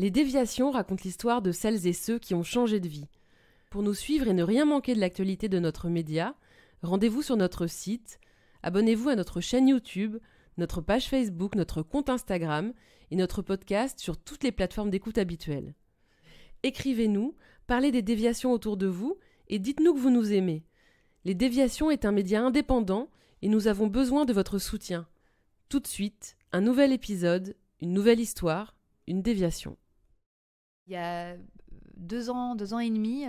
Les déviations racontent l'histoire de celles et ceux qui ont changé de vie. Pour nous suivre et ne rien manquer de l'actualité de notre média, rendez-vous sur notre site, abonnez-vous à notre chaîne YouTube, notre page Facebook, notre compte Instagram et notre podcast sur toutes les plateformes d'écoute habituelles. Écrivez-nous, parlez des déviations autour de vous et dites-nous que vous nous aimez. Les Déviations est un média indépendant et nous avons besoin de votre soutien. Tout de suite, un nouvel épisode, une nouvelle histoire, une déviation. Il y a 2 ans et demi,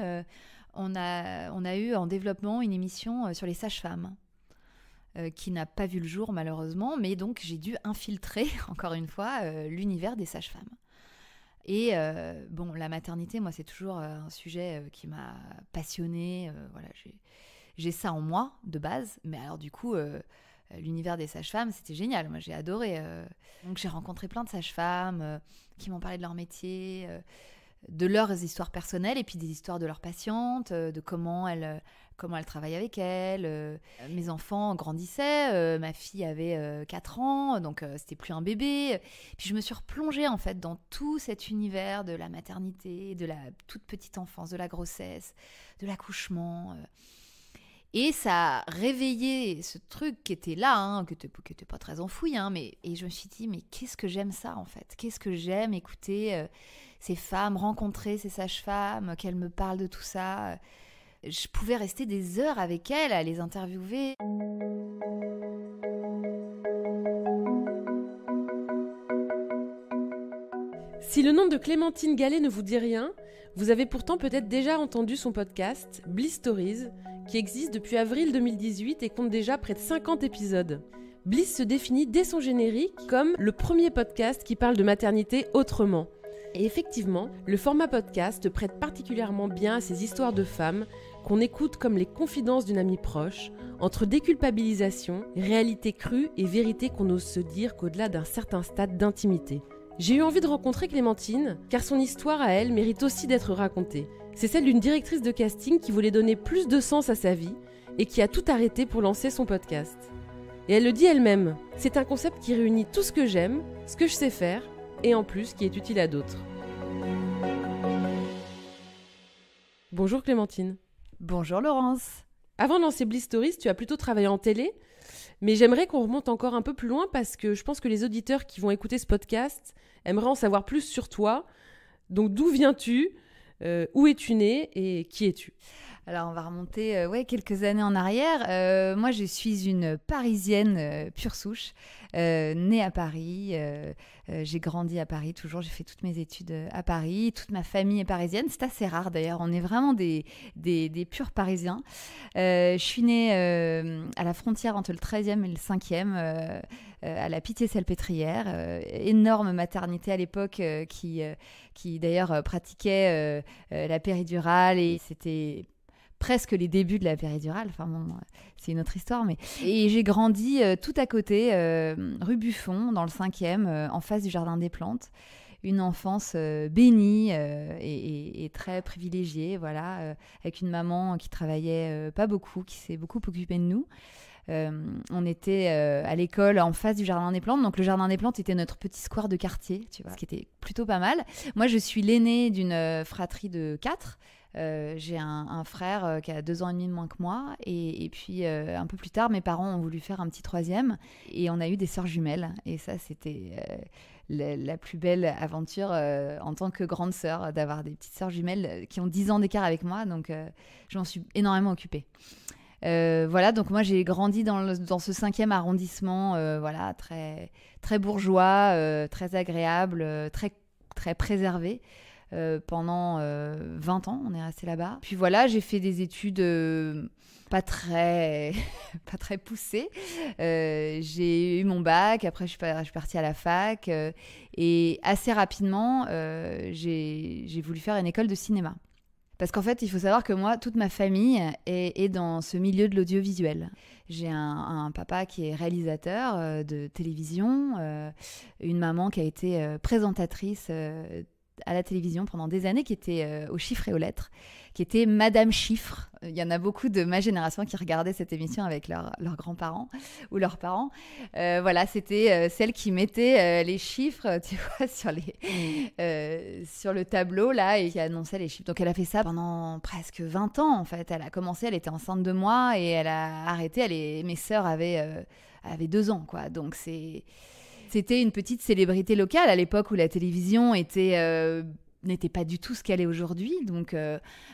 on a eu en développement une émission sur les sages-femmes qui n'a pas vu le jour malheureusement, mais donc j'ai dû infiltrer, encore une fois, l'univers des sages-femmes. Et la maternité, moi, c'est toujours un sujet qui m'a passionnée. Voilà, j'ai ça en moi, de base. Mais alors, du coup, l'univers des sages-femmes, c'était génial. Moi, j'ai adoré. Donc, j'ai rencontré plein de sages-femmes qui m'ont parlé de leur métier, de leurs histoires personnelles et puis des histoires de leurs patientes, de comment elles travaillent avec elles. Mes enfants grandissaient, ma fille avait 4 ans, donc c'était plus un bébé. Puis je me suis replongée en fait dans tout cet univers de la maternité, de la toute petite enfance, de la grossesse, de l'accouchement. Et ça a réveillé ce truc qui était là, qui était pas très enfoui, et je me suis dit, mais qu'est-ce que j'aime ça en fait ? Qu'est-ce que j'aime écouter ces femmes, rencontrer ces sages-femmes, qu'elles me parlent de tout ça. Je pouvais rester des heures avec elles, à les interviewer. Si le nom de Clémentine Gallet ne vous dit rien, vous avez pourtant peut-être déjà entendu son podcast Bliss Stories, qui existe depuis avril 2018 et compte déjà près de 50 épisodes. Bliss se définit dès son générique comme le premier podcast qui parle de maternité autrement. Et effectivement, le format podcast prête particulièrement bien à ces histoires de femmes qu'on écoute comme les confidences d'une amie proche, entre déculpabilisation, réalité crue et vérité qu'on n'ose se dire qu'au-delà d'un certain stade d'intimité. J'ai eu envie de rencontrer Clémentine, car son histoire à elle mérite aussi d'être racontée. C'est celle d'une directrice de casting qui voulait donner plus de sens à sa vie et qui a tout arrêté pour lancer son podcast. Et elle le dit elle-même, c'est un concept qui réunit tout ce que j'aime, ce que je sais faire, et en plus qui est utile à d'autres. Bonjour Clémentine. Bonjour Laurence. Avant de lancer Bliss Stories, tu as plutôt travaillé en télé, mais j'aimerais qu'on remonte encore un peu plus loin parce que je pense que les auditeurs qui vont écouter ce podcast aimeraient en savoir plus sur toi. Donc d'où viens-tu ? Où es-tu née et qui es-tu ? Alors, on va remonter quelques années en arrière. Moi, je suis une Parisienne pure souche, née à Paris. J'ai grandi à Paris toujours. J'ai fait toutes mes études à Paris. Toute ma famille est parisienne. C'est assez rare, d'ailleurs. On est vraiment des purs Parisiens. Je suis née à la frontière entre le 13e et le 5e, à la Pitié-Salpêtrière. Énorme maternité à l'époque qui d'ailleurs pratiquait la péridurale. Et c'était presque les débuts de la péridurale, enfin bon, c'est une autre histoire. Et j'ai grandi tout à côté, rue Buffon, dans le 5e, en face du Jardin des Plantes. Une enfance bénie et très privilégiée, voilà, avec une maman qui travaillait pas beaucoup, qui s'est beaucoup occupée de nous. On était à l'école en face du Jardin des Plantes, donc le Jardin des Plantes était notre petit square de quartier, tu vois, ce qui était plutôt pas mal. Moi, je suis l'aînée d'une fratrie de 4. J'ai un frère qui a 2 ans et demi de moins que moi et puis un peu plus tard mes parents ont voulu faire un petit 3e et on a eu des sœurs jumelles et ça c'était la plus belle aventure en tant que grande sœur, d'avoir des petites sœurs jumelles qui ont 10 ans d'écart avec moi, donc je m'en suis énormément occupée. Voilà, donc moi j'ai grandi dans ce 5e arrondissement, voilà, très, très bourgeois, très agréable, très, très préservé. Pendant 20 ans, on est resté là-bas. Puis voilà, j'ai fait des études pas très poussées. J'ai eu mon bac, après je suis partie à la fac. Et assez rapidement, j'ai voulu faire une école de cinéma. Parce qu'en fait, il faut savoir que moi, toute ma famille est dans ce milieu de l'audiovisuel. J'ai un papa qui est réalisateur de télévision, une maman qui a été présentatrice à la télévision pendant des années qui était aux chiffres et aux lettres, qui était Madame Chiffre. Il y en a beaucoup de ma génération qui regardaient cette émission avec leurs grands-parents ou leurs parents. Voilà, c'était celle qui mettait les chiffres, tu vois, sur le tableau là et qui annonçait les chiffres. Donc elle a fait ça pendant presque 20 ans en fait. Elle a commencé, elle était enceinte de moi et elle a arrêté. Mes sœurs avaient 2 ans, quoi. Donc c'était une petite célébrité locale à l'époque où la télévision n'était pas du tout ce qu'elle est aujourd'hui. Donc,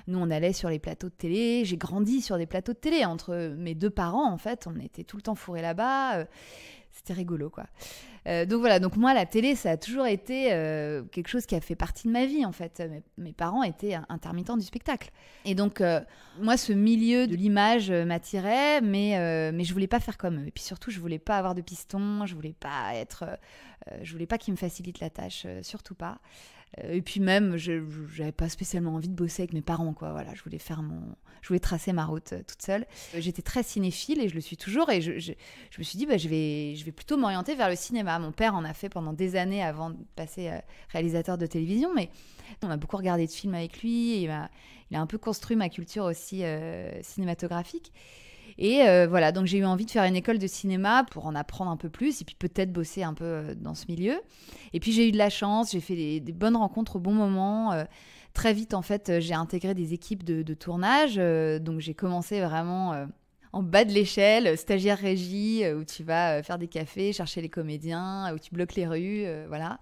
nous, on allait sur les plateaux de télé. J'ai grandi sur des plateaux de télé. Entre mes 2 parents, en fait, on était tout le temps fourrés là-bas. C'était rigolo, quoi. Donc voilà, donc moi, la télé, ça a toujours été quelque chose qui a fait partie de ma vie, en fait. Mes parents étaient intermittents du spectacle. Et donc, moi, ce milieu de l'image m'attirait, mais je voulais pas faire comme eux. Et puis surtout, je voulais pas avoir de piston, je voulais pas qu'ils me facilitent la tâche, surtout pas. Et puis même, je n'avais pas spécialement envie de bosser avec mes parents, quoi. Voilà, je voulais tracer ma route toute seule. J'étais très cinéphile et je le suis toujours. Et je me suis dit, je vais plutôt m'orienter vers le cinéma. Mon père en a fait pendant des années avant de passer réalisateur de télévision. Mais on a beaucoup regardé de films avec lui. Et il a un peu construit ma culture aussi cinématographique. Et voilà, donc j'ai eu envie de faire une école de cinéma pour en apprendre un peu plus et puis peut-être bosser un peu dans ce milieu. Et puis j'ai eu de la chance, j'ai fait des bonnes rencontres au bon moment. Très vite, en fait, j'ai intégré des équipes de tournage. Donc j'ai commencé vraiment en bas de l'échelle, stagiaire régie, où tu vas faire des cafés, chercher les comédiens, où tu bloques les rues, voilà.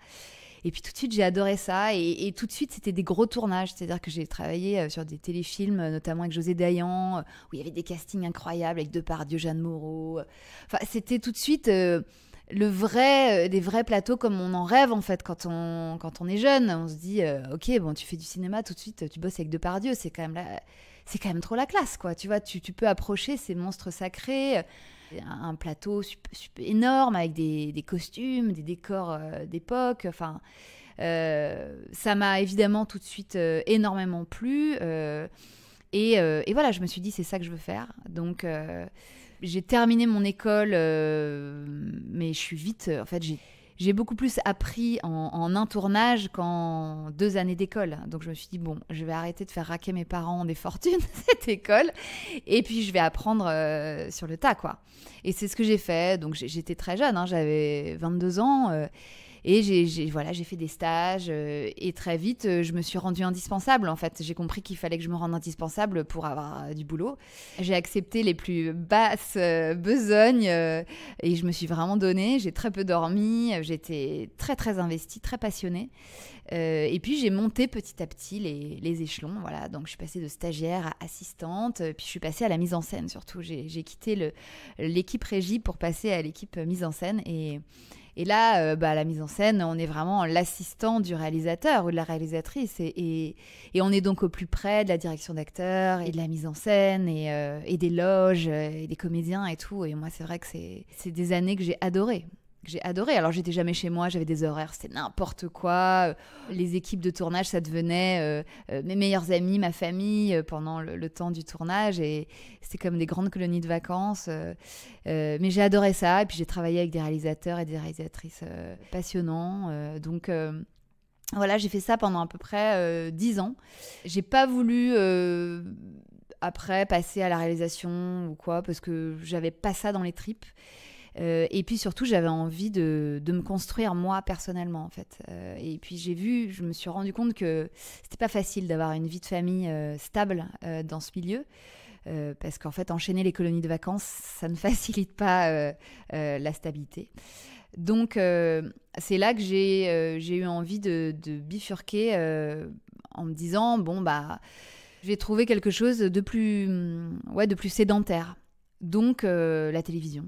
Et puis tout de suite, j'ai adoré ça. Et tout de suite, c'était des gros tournages. C'est-à-dire que j'ai travaillé sur des téléfilms, notamment avec José Dayan, où il y avait des castings incroyables avec Depardieu, Jeanne Moreau. Enfin, c'était tout de suite des vrais plateaux comme on en rêve, en fait, quand on est jeune. On se dit, OK, bon, tu fais du cinéma, tout de suite, tu bosses avec Depardieu. C'est quand même trop la classe, quoi. Tu vois, tu peux approcher ces monstres sacrés. Un plateau super énorme avec des costumes, des décors d'époque. Enfin, ça m'a évidemment tout de suite énormément plu. Et voilà, je me suis dit, c'est ça que je veux faire. Donc, j'ai terminé mon école, mais je suis vite... en fait, j'ai beaucoup plus appris en un tournage qu'en 2 années d'école. Donc je me suis dit, bon, je vais arrêter de faire raquer mes parents des fortunes, cette école, et puis je vais apprendre sur le tas, quoi. Et c'est ce que j'ai fait. Donc j'étais très jeune, hein, j'avais 22 ans, et j'ai fait des stages, et très vite, je me suis rendue indispensable, en fait. J'ai compris qu'il fallait que je me rende indispensable pour avoir du boulot. J'ai accepté les plus basses besognes, et je me suis vraiment donnée. J'ai très peu dormi, j'étais très, très investie, très passionnée. Et puis, j'ai monté petit à petit les échelons, voilà. Donc, je suis passée de stagiaire à assistante, puis je suis passée à la mise en scène, surtout. J'ai quitté l'équipe régie pour passer à l'équipe mise en scène, et là, la mise en scène, on est vraiment l'assistant du réalisateur ou de la réalisatrice. Et on est donc au plus près de la direction d'acteurs et de la mise en scène et des loges et des comédiens et tout. Et moi, c'est vrai que c'est des années que j'ai adorées. Alors, j'étais jamais chez moi, j'avais des horaires, c'était n'importe quoi. Les équipes de tournage, ça devenait mes meilleurs amis, ma famille pendant le temps du tournage. Et c'était comme des grandes colonies de vacances. Mais j'ai adoré ça. Et puis, j'ai travaillé avec des réalisateurs et des réalisatrices passionnants. Donc, voilà, j'ai fait ça pendant à peu près 10 ans. J'ai pas voulu... après passer à la réalisation ou quoi, parce que j'avais pas ça dans les tripes. Et puis surtout, j'avais envie de me construire moi personnellement, en fait. Et puis je me suis rendu compte que c'était pas facile d'avoir une vie de famille stable dans ce milieu. Parce qu'en fait, enchaîner les colonies de vacances, ça ne facilite pas la stabilité. Donc, c'est là que j'ai eu envie de bifurquer en me disant, bon, je vais trouver quelque chose de plus sédentaire. Donc, la télévision.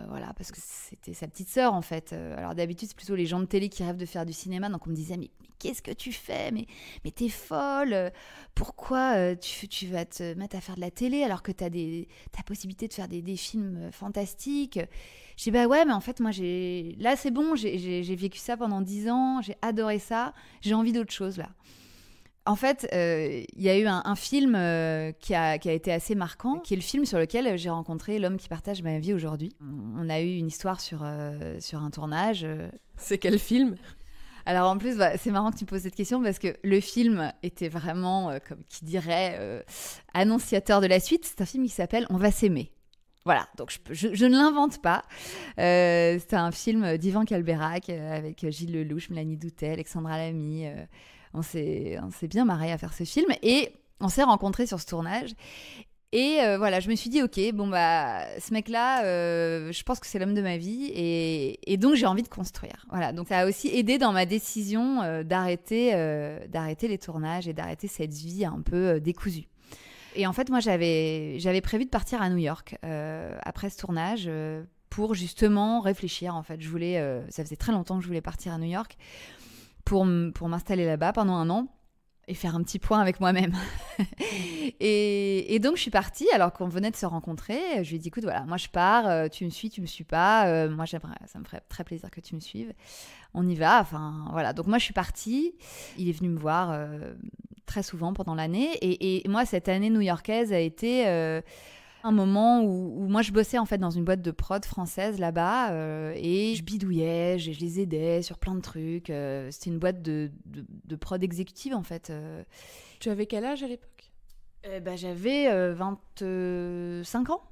Voilà, parce que c'était sa petite sœur, en fait. Alors d'habitude, c'est plutôt les gens de télé qui rêvent de faire du cinéma. Donc on me disait, mais qu'est-ce que tu fais, mais t'es folle. Pourquoi tu vas te mettre à faire de la télé alors que t'as possibilité de faire des films fantastiques. Je dis, ouais, mais en fait, moi, là, c'est bon. J'ai vécu ça pendant 10 ans. J'ai adoré ça. J'ai envie d'autre chose, là. En fait, il y a eu un film qui a été assez marquant, qui est le film sur lequel j'ai rencontré l'homme qui partage ma vie aujourd'hui. On a eu une histoire sur un tournage. C'est quel film ? Alors en plus, c'est marrant que tu poses cette question parce que le film était vraiment, comme qui dirait, annonciateur de la suite. C'est un film qui s'appelle On va s'aimer. Voilà, donc je ne l'invente pas. C'est un film d'Ivan Calberac avec Gilles Lelouch, Mélanie Doutet, Alexandra Lamy. On s'est bien marré à faire ce film et on s'est rencontrés sur ce tournage. Et voilà, je me suis dit, ok, bon bah, ce mec-là, je pense que c'est l'homme de ma vie et donc j'ai envie de construire. Voilà, donc ça a aussi aidé dans ma décision d'arrêter les tournages et d'arrêter cette vie un peu décousue. Et en fait, moi, j'avais prévu de partir à New York après ce tournage pour justement réfléchir. En fait, ça faisait très longtemps que je voulais partir à New York pour m'installer là-bas pendant 1 an et faire un petit point avec moi-même. et donc, je suis partie alors qu'on venait de se rencontrer. Je lui ai dit, écoute, voilà, moi, je pars, tu me suis pas. Moi, ça me ferait très plaisir que tu me suives. On y va. Enfin, voilà. Donc, moi, je suis partie. Il est venu me voir très souvent pendant l'année. Et moi, cette année new-yorkaise a été un moment où moi, je bossais en fait dans une boîte de prod française là-bas et je bidouillais, je les aidais sur plein de trucs. C'était une boîte de prod exécutive en fait. Tu avais quel âge à l'époque ? J'avais 25 ans.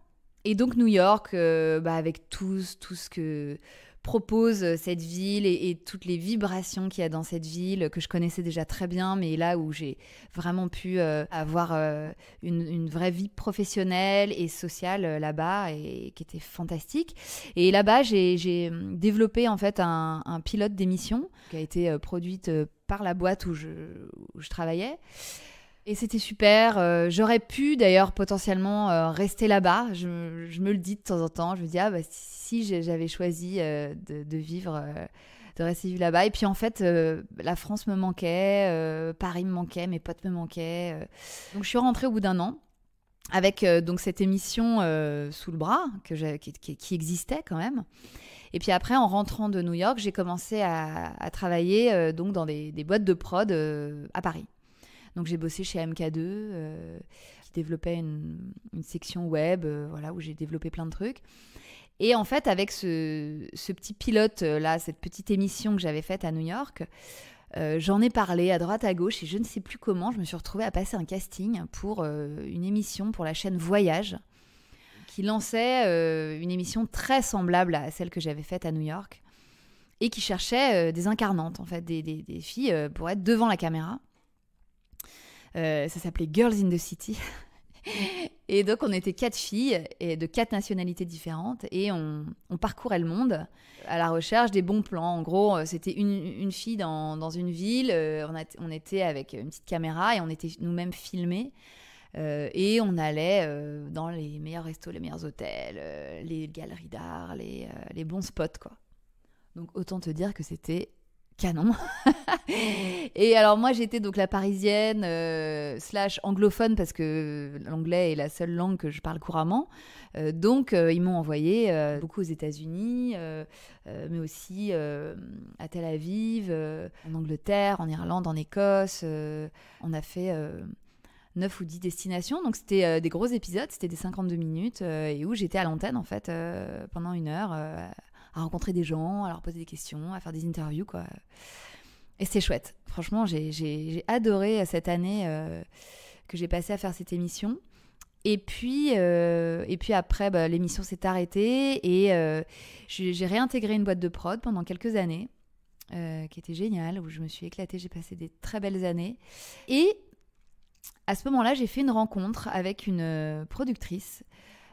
Et donc New York, avec tout ce que propose cette ville et toutes les vibrations qu'il y a dans cette ville que je connaissais déjà très bien, mais là où j'ai vraiment pu avoir une vraie vie professionnelle et sociale là-bas et qui était fantastique. Et là-bas, j'ai développé en fait un pilote d'émission qui a été produite par la boîte où je travaillais. Et c'était super. J'aurais pu d'ailleurs potentiellement rester là-bas. Je me le dis de temps en temps. Je me dis, si j'avais choisi de vivre, de rester vivre là-bas. Et puis en fait, la France me manquait, Paris me manquait, mes potes me manquaient. Donc je suis rentrée au bout d'1 an avec donc cette émission sous le bras qui existait quand même. Et puis après, en rentrant de New York, j'ai commencé à travailler donc dans des boîtes de prod à Paris. Donc j'ai bossé chez MK2, qui développait une section web, où j'ai développé plein de trucs. Et en fait, avec ce petit pilote là, cette petite émission que j'avais faite à New York, j'en ai parlé à droite à gauche et je ne sais plus comment, je me suis retrouvée à passer un casting pour une émission pour la chaîne Voyage, qui lançait une émission très semblable à celle que j'avais faite à New York et qui cherchait des incarnantes, en fait, des filles pour être devant la caméra. Ça s'appelait Girls in the City. Et donc, on était 4 filles et de 4 nationalités différentes et on parcourait le monde à la recherche des bons plans. En gros, c'était une fille dans une ville. On était avec une petite caméra et on était nous-mêmes filmés. Et on allait dans les meilleurs restos, les meilleurs hôtels, les galeries d'art, les bons spots, quoi. Donc, autant te dire que c'était canon. Et alors moi j'étais donc la parisienne / anglophone parce que l'anglais est la seule langue que je parle couramment. Donc ils m'ont envoyé beaucoup aux États-Unis, mais aussi à Tel Aviv, en Angleterre, en Irlande, en Écosse. On a fait 9 ou 10 destinations. Donc c'était des gros épisodes, c'était des 52 minutes et où j'étais à l'antenne en fait pendant 1 heure à rencontrer des gens, à leur poser des questions, à faire des interviews, quoi. Et c'était chouette. Franchement, j'ai adoré cette année que j'ai passée à faire cette émission. Et puis après, l'émission s'est arrêtée et j'ai réintégré une boîte de prod pendant quelques années, qui était géniale, où je me suis éclatée. J'ai passé des très belles années. Et à ce moment-là, j'ai fait une rencontre avec une productrice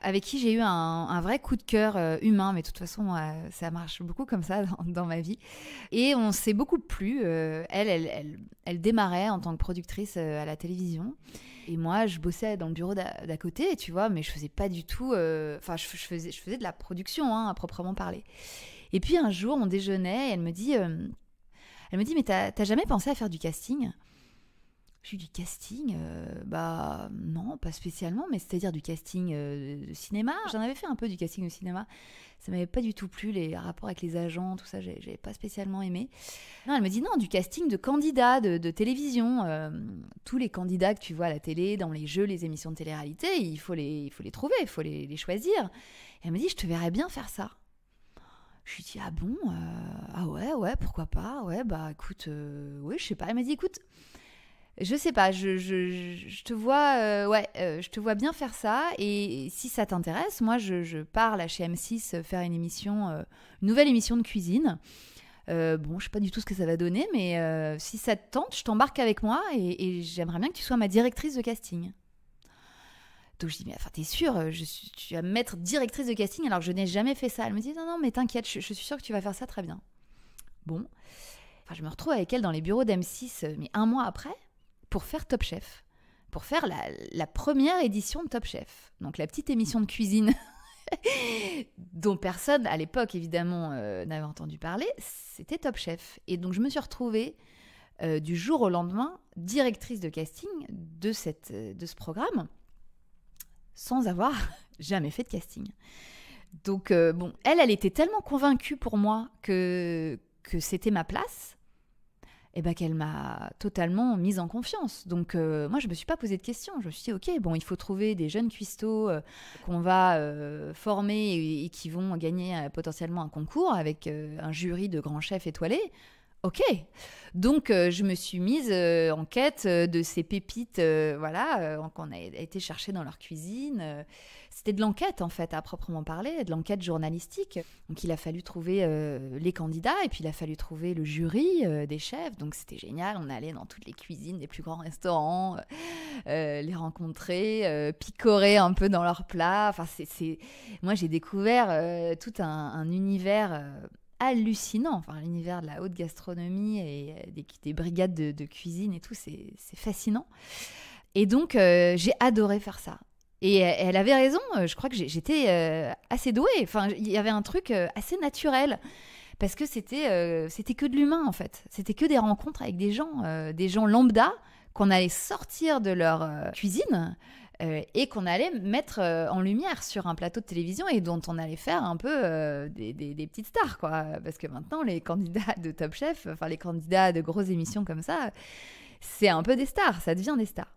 avec qui j'ai eu un vrai coup de cœur humain, mais de toute façon, ça marche beaucoup comme ça dans ma vie. Et on s'est beaucoup plu. Elle démarrait en tant que productrice à la télévision. Et moi, je bossais dans le bureau d'à côté, tu vois, mais je faisais pas du tout... je faisais de la production, à proprement parler. Et puis un jour, on déjeunait et elle me dit, mais t'as jamais pensé à faire du casting ? J'ai eu du casting, non, pas spécialement, mais c'est-à-dire du casting de cinéma. J'en avais fait un peu du casting de cinéma. Ça m'avait pas du tout plu, les rapports avec les agents, tout ça, j'avais pas spécialement aimé. Non, elle me dit non, du casting de candidats de télévision. Tous les candidats que tu vois à la télé, dans les jeux, les émissions de télé-réalité, il faut les trouver, il faut les choisir. Et elle me dit, je te verrais bien faire ça. Je lui dis, ah bon, ah ouais, pourquoi pas, ouais, bah écoute, oui, je sais pas. Elle m'a dit, écoute, je sais pas, je te vois, je te vois bien faire ça, et si ça t'intéresse, moi je pars là chez M6 faire une émission, une nouvelle émission de cuisine. Bon, je sais pas du tout ce que ça va donner, mais si ça te tente, je t'embarque avec moi, et j'aimerais bien que tu sois ma directrice de casting. Donc je dis, mais enfin, t'es sûre, tu vas me mettre directrice de casting alors que je n'ai jamais fait ça. Elle me dit, non, mais t'inquiète, je suis sûre que tu vas faire ça très bien. Bon, enfin, je me retrouve avec elle dans les bureaux d'M6, mais 1 mois après, pour faire Top Chef, pour faire la première édition de Top Chef. Donc la petite émission de cuisine dont personne à l'époque évidemment n'avait entendu parler, c'était Top Chef. Et donc je me suis retrouvée du jour au lendemain directrice de casting de ce programme, sans avoir jamais fait de casting. Donc bon, elle était tellement convaincue pour moi que c'était ma place, et ben qu'elle m'a totalement mise en confiance. Donc moi, je me suis pas posé de questions. Je me suis dit, ok, bon, il faut trouver des jeunes cuistots qu'on va former et qui vont gagner potentiellement un concours avec un jury de grands chefs étoilés. Ok, donc je me suis mise en quête de ces pépites, qu'on a été chercher dans leur cuisine. C'était de l'enquête en fait, à proprement parler, de l'enquête journalistique. Donc il a fallu trouver les candidats, et puis il a fallu trouver le jury des chefs. Donc c'était génial, on allait dans toutes les cuisines des plus grands restaurants, les rencontrer, picorer un peu dans leurs plats. Enfin, moi j'ai découvert tout un univers hallucinant, enfin l'univers de la haute gastronomie et des brigades de cuisine et tout, c'est fascinant. Et donc j'ai adoré faire ça. Et elle avait raison, je crois que j'étais assez douée. Enfin, il y avait un truc assez naturel, parce que c'était que de l'humain en fait. C'était que des rencontres avec des gens lambda qu'on allait sortir de leur cuisine. Et qu'on allait mettre en lumière sur un plateau de télévision, et dont on allait faire un peu des petites stars, quoi. Parce que maintenant, les candidats de Top Chef, enfin les candidats de grosses émissions comme ça, c'est un peu des stars, ça devient des stars.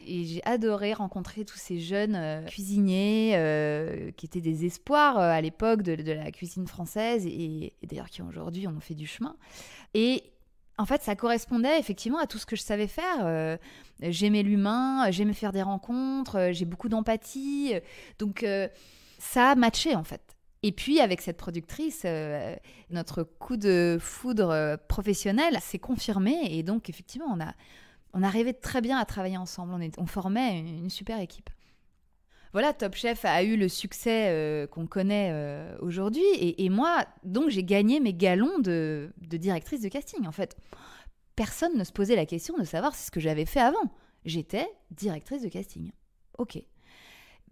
Et j'ai adoré rencontrer tous ces jeunes cuisiniers qui étaient des espoirs à l'époque de la cuisine française, et d'ailleurs qui aujourd'hui ont fait du chemin. Et en fait, ça correspondait effectivement à tout ce que je savais faire. J'aimais l'humain, j'aimais faire des rencontres, j'ai beaucoup d'empathie. Donc, ça a matché, en fait. Et puis, avec cette productrice, notre coup de foudre professionnel s'est confirmé. Et donc, effectivement, on arrivait très bien à travailler ensemble. On formait une super équipe. Voilà, Top Chef a eu le succès qu'on connaît aujourd'hui. Et moi, donc, j'ai gagné mes galons de directrice de casting. En fait, personne ne se posait la question de savoir si ce que j'avais fait avant. J'étais directrice de casting. Ok.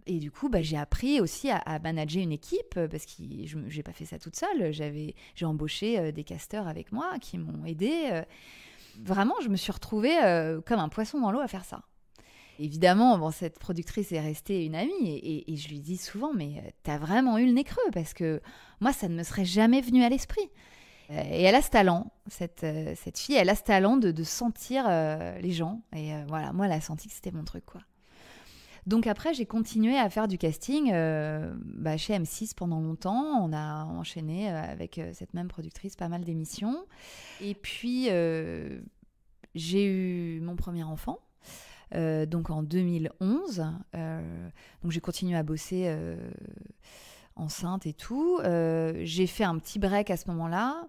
Et du coup, j'ai appris aussi à manager une équipe, parce que je n'ai pas fait ça toute seule. J'ai embauché des casteurs avec moi qui m'ont aidée. Vraiment, je me suis retrouvée comme un poisson dans l'eau à faire ça. Évidemment, cette productrice est restée une amie, et je lui dis souvent, mais t'as vraiment eu le nez creux, parce que moi, ça ne me serait jamais venu à l'esprit. Et elle a ce talent, cette fille, elle a ce talent de sentir les gens. Et voilà, moi, elle a senti que c'était mon truc, quoi. Donc après, j'ai continué à faire du casting chez M6 pendant longtemps. On a enchaîné avec cette même productrice pas mal d'émissions. Et puis, j'ai eu mon premier enfant. Donc en 2011, donc j'ai continué à bosser enceinte et tout. J'ai fait un petit break à ce moment-là.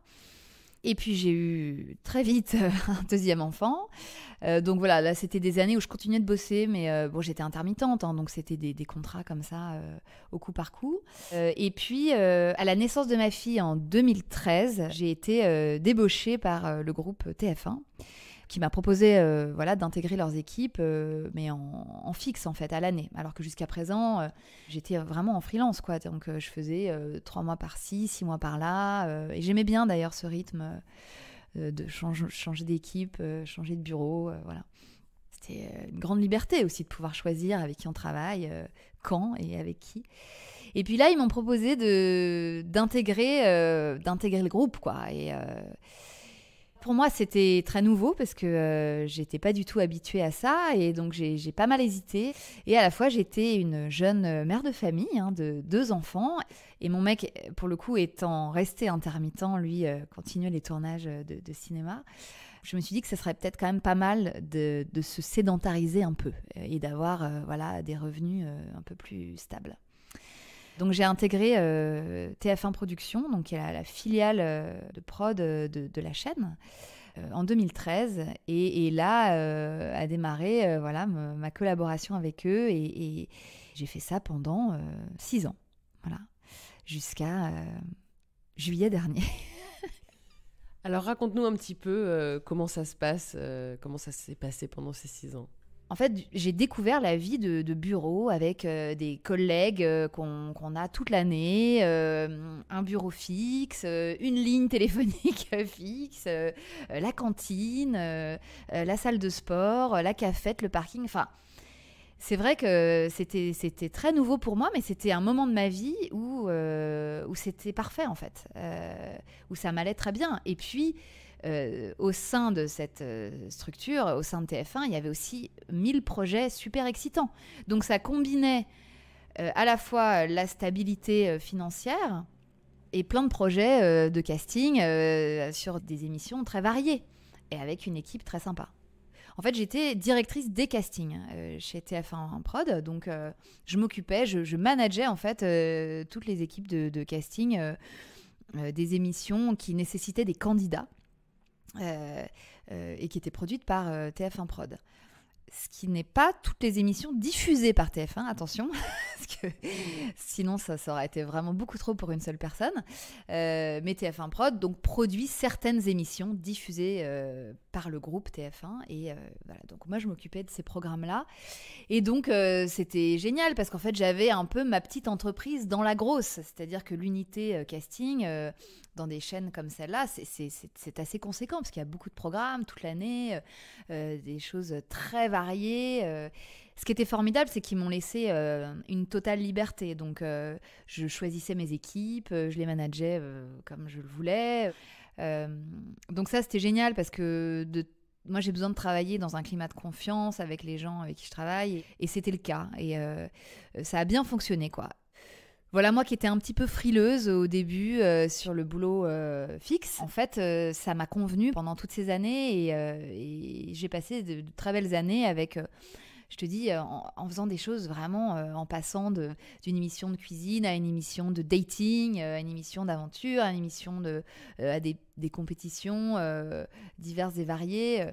Et puis j'ai eu très vite un deuxième enfant. Donc voilà, là c'était des années où je continuais de bosser, mais j'étais intermittente, hein, donc c'était des contrats comme ça au coup par coup. Et puis à la naissance de ma fille en 2013, j'ai été débauchée par le groupe TF1, qui m'a proposé d'intégrer leurs équipes, mais en fixe en fait, à l'année. Alors que jusqu'à présent, j'étais vraiment en freelance, quoi. Donc je faisais 3 mois par-ci, 6 mois par-là. Et j'aimais bien d'ailleurs ce rythme de changer d'équipe, changer de bureau. Voilà. C'était une grande liberté aussi de pouvoir choisir avec qui on travaille, quand et avec qui. Et puis là, ils m'ont proposé d'intégrer le groupe, quoi. Et Pour moi, c'était très nouveau parce que j'étais pas du tout habituée à ça et donc j'ai pas mal hésité. Et à la fois, j'étais une jeune mère de famille de 2 enfants et mon mec, pour le coup, étant resté intermittent, lui continuait les tournages de cinéma. Je me suis dit que ça serait peut-être quand même pas mal de se sédentariser un peu et d'avoir des revenus un peu plus stables. Donc j'ai intégré TF1 Productions, donc qui est la filiale de prod de la chaîne, en 2013. Et là a démarré ma collaboration avec eux. Et j'ai fait ça pendant 6 ans, voilà, jusqu'à juillet dernier. Alors raconte-nous un petit peu comment ça se passe, comment ça s'est passé pendant ces 6 ans. En fait, j'ai découvert la vie de bureau avec des collègues qu'on a toute l'année, un bureau fixe, une ligne téléphonique fixe, la cantine, la salle de sport, la cafette, le parking. Enfin, c'est vrai que c'était très nouveau pour moi, mais c'était un moment de ma vie où c'était parfait en fait, où ça m'allait très bien. Et puis, au sein de cette structure, au sein de TF1, il y avait aussi 1000 projets super excitants. Donc ça combinait à la fois la stabilité financière et plein de projets de casting sur des émissions très variées et avec une équipe très sympa. En fait, j'étais directrice des castings chez TF1 Prod, donc je m'occupais, je manageais en fait toutes les équipes de casting des émissions qui nécessitaient des candidats. Et qui était produite par TF1 Prod. Ce qui n'est pas toutes les émissions diffusées par TF1, attention, parce que sinon ça aurait été vraiment beaucoup trop pour une seule personne. Mais TF1 Prod donc, produit certaines émissions diffusées par le groupe TF1. Et donc moi je m'occupais de ces programmes-là. Et donc c'était génial parce qu'en fait j'avais un peu ma petite entreprise dans la grosse. C'est-à-dire que l'unité casting dans des chaînes comme celle-là, c'est assez conséquent parce qu'il y a beaucoup de programmes toute l'année, des choses très variées. Ce qui était formidable, c'est qu'ils m'ont laissé une totale liberté. Donc, je choisissais mes équipes, je les manageais comme je le voulais. Donc ça, c'était génial parce que moi, j'ai besoin de travailler dans un climat de confiance avec les gens avec qui je travaille. Et c'était le cas. Et ça a bien fonctionné, quoi. Voilà, moi qui étais un petit peu frileuse au début sur le boulot fixe, en fait, ça m'a convenu pendant toutes ces années et j'ai passé de très belles années avec, je te dis, en faisant des choses vraiment, en passant d'une émission de cuisine à une émission de dating, à une émission d'aventure, à une émission à des compétitions diverses et variées.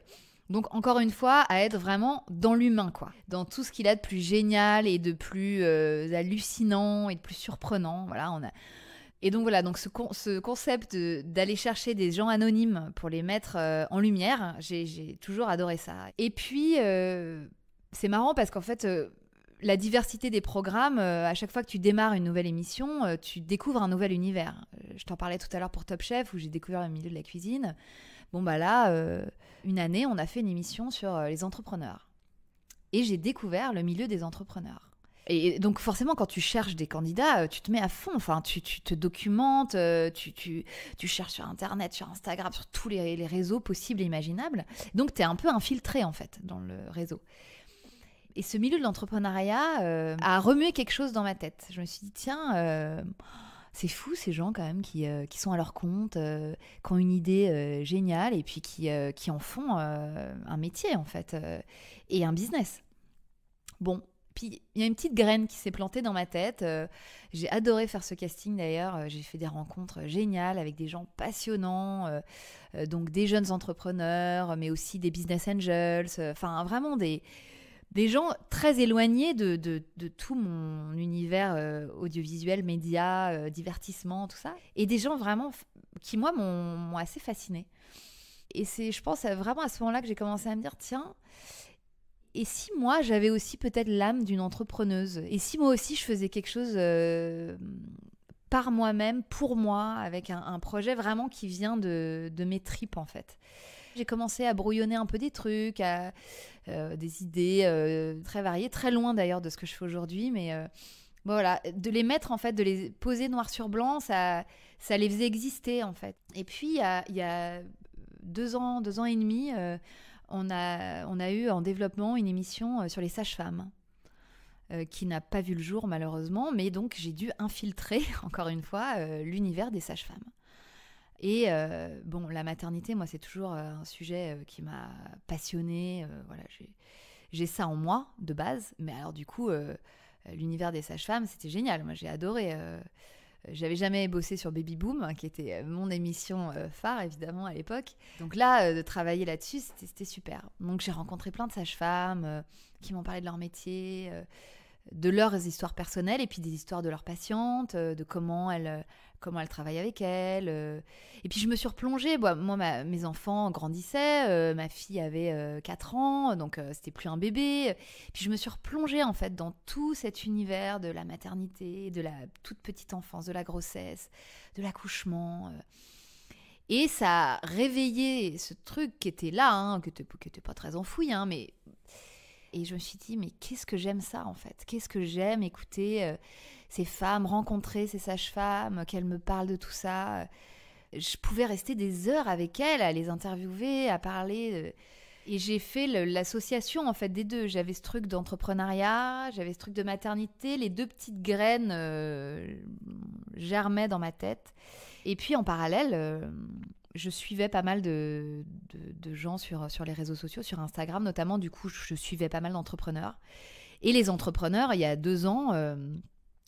Donc, encore une fois, à être vraiment dans l'humain, quoi. Dans tout ce qu'il a de plus génial et de plus hallucinant et de plus surprenant. Voilà, Et donc, voilà, donc ce concept d'aller chercher des gens anonymes pour les mettre en lumière, j'ai toujours adoré ça. Et puis, c'est marrant parce qu'en fait, la diversité des programmes, à chaque fois que tu démarres une nouvelle émission, tu découvres un nouvel univers. Je t'en parlais tout à l'heure pour Top Chef, où j'ai découvert le milieu de la cuisine. Bon, bah là, une année, on a fait une émission sur les entrepreneurs. Et j'ai découvert le milieu des entrepreneurs. Et donc, forcément, quand tu cherches des candidats, tu te mets à fond. Enfin, tu te documentes, tu cherches sur Internet, sur Instagram, sur tous les réseaux possibles et imaginables. Donc, tu es un peu infiltré, en fait, dans le réseau. Et ce milieu de l'entrepreneuriat a remué quelque chose dans ma tête. Je me suis dit, tiens... c'est fou ces gens quand même qui sont à leur compte, qui ont une idée géniale et puis qui en font un métier en fait et un business. Bon, puis il y a une petite graine qui s'est plantée dans ma tête. J'ai adoré faire ce casting d'ailleurs. J'ai fait des rencontres géniales avec des gens passionnants, donc des jeunes entrepreneurs, mais aussi des business angels, enfin vraiment des gens très éloignés de tout mon univers audiovisuel, média, divertissement, tout ça. Et des gens vraiment qui, moi, m'ont assez fascinée. Et c'est, je pense, vraiment à ce moment-là que j'ai commencé à me dire, tiens, et si moi, j'avais aussi peut-être l'âme d'une entrepreneuse ? Et si moi aussi, je faisais quelque chose par moi-même, pour moi, avec un projet vraiment qui vient de mes tripes, en fait. J'ai commencé à brouillonner un peu des trucs, des idées très variées, très loin d'ailleurs de ce que je fais aujourd'hui, mais voilà, de les mettre en fait, de les poser noir sur blanc, ça les faisait exister en fait. Et puis il y a 2 ans et demi, on a eu en développement une émission sur les sages-femmes. Qui n'a pas vu le jour malheureusement, mais donc j'ai dû infiltrer, encore une fois, l'univers des sages-femmes. Et la maternité, moi, c'est toujours un sujet qui m'a passionnée. Voilà, j'ai ça en moi, de base. Mais alors, du coup, l'univers des sages-femmes, c'était génial. Moi, j'ai adoré. J'avais jamais bossé sur Baby Boom, qui était mon émission phare, évidemment, à l'époque. Donc là, de travailler là-dessus, c'était super. Donc, j'ai rencontré plein de sages-femmes qui m'ont parlé de leur métier, de leurs histoires personnelles et puis des histoires de leurs patientes, de comment elles travaillent avec elles. Et puis je me suis replongée. Moi, mes enfants grandissaient, ma fille avait 4 ans, donc c'était plus un bébé. Puis je me suis replongée en fait dans tout cet univers de la maternité, de la toute petite enfance, de la grossesse, de l'accouchement. Et ça a réveillé ce truc qui était là, qui était pas très enfoui, mais... Et je me suis dit, mais qu'est-ce que j'aime ça, en fait ? Qu'est-ce que j'aime écouter ces femmes, rencontrer ces sages-femmes, qu'elles me parlent de tout ça. Je pouvais rester des heures avec elles, à les interviewer, à parler. Et j'ai fait l'association, en fait, des deux. J'avais ce truc d'entrepreneuriat, j'avais ce truc de maternité. Les 2 petites graines germaient dans ma tête. Et puis, en parallèle... je suivais pas mal de gens sur les réseaux sociaux, sur Instagram notamment. Du coup, je suivais pas mal d'entrepreneurs. Et les entrepreneurs, il y a 2 ans,